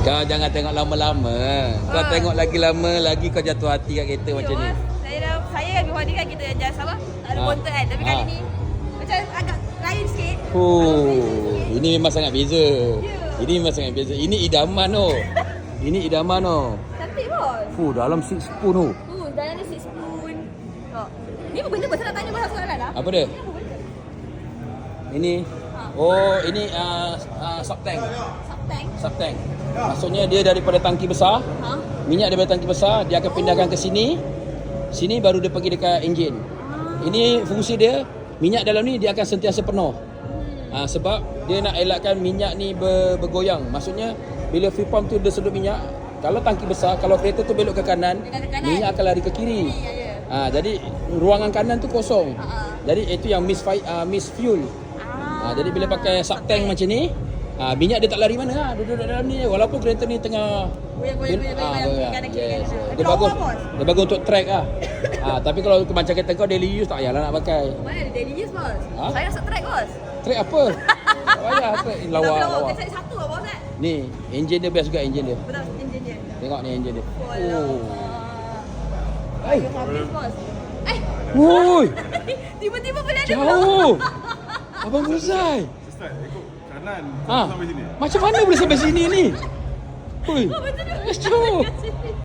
Kau jangan tengok lama-lama. Kau tengok lagi lama lagi kau jatuh hati kat kereta macam ni. Saya lagi Honda kan kita just apa? Tak ada bontot kan. Tapi kali ni macam agak lain sikit. Ini memang sangat beza. Ini memang sangat beza. Ini idaman tu. Ini idaman tu. Cantik bos. Dalam 6 spoon tu. Dalam ni 6 spoon. Ni apa benda? Pasal nak tanya pasal soalan lah. Apa dia? Ini. Ini subtank. Subtank. Subtank. Maksudnya dia daripada tangki besar. Minyak daripada tangki besar dia akan pindahkan ke sini. Sini baru dia pergi dekat enjin. Ini fungsi dia, minyak dalam ni dia akan sentiasa penuh. Sebab dia nak elakkan minyak ni bergoyang. Maksudnya bila fuel pump tu dia sedut minyak, kalau tangki besar, kalau kereta tu belok ke kanan, minyak akan lari ke kiri. Jadi ruangan kanan tu kosong. Jadi itu yang miss fuel. Jadi bila pakai subtank macam ni, minyak dia tak lari mana lah. Dia duduk dalam ni walaupun kereta ni tengah goyang. Dia bagus untuk track lah. Tapi kalau macam kereta kau daily use tak payahlah nak pakai. Mana ada daily use bos? Saya rasa track bos. Track apa? Tak payah track. Lawa. Saya satu lah bos kan? Ni, enjin dia best juga enjin dia. Betul, enjin dia. Tengok ni enjin dia. Ayo habis bos. Woi. Tiba-tiba boleh ada Jauh. Abang Buzai. Start ikut kanan Ha. sampai sini. Macam mana boleh sampai sini ni? Oi. Jauh.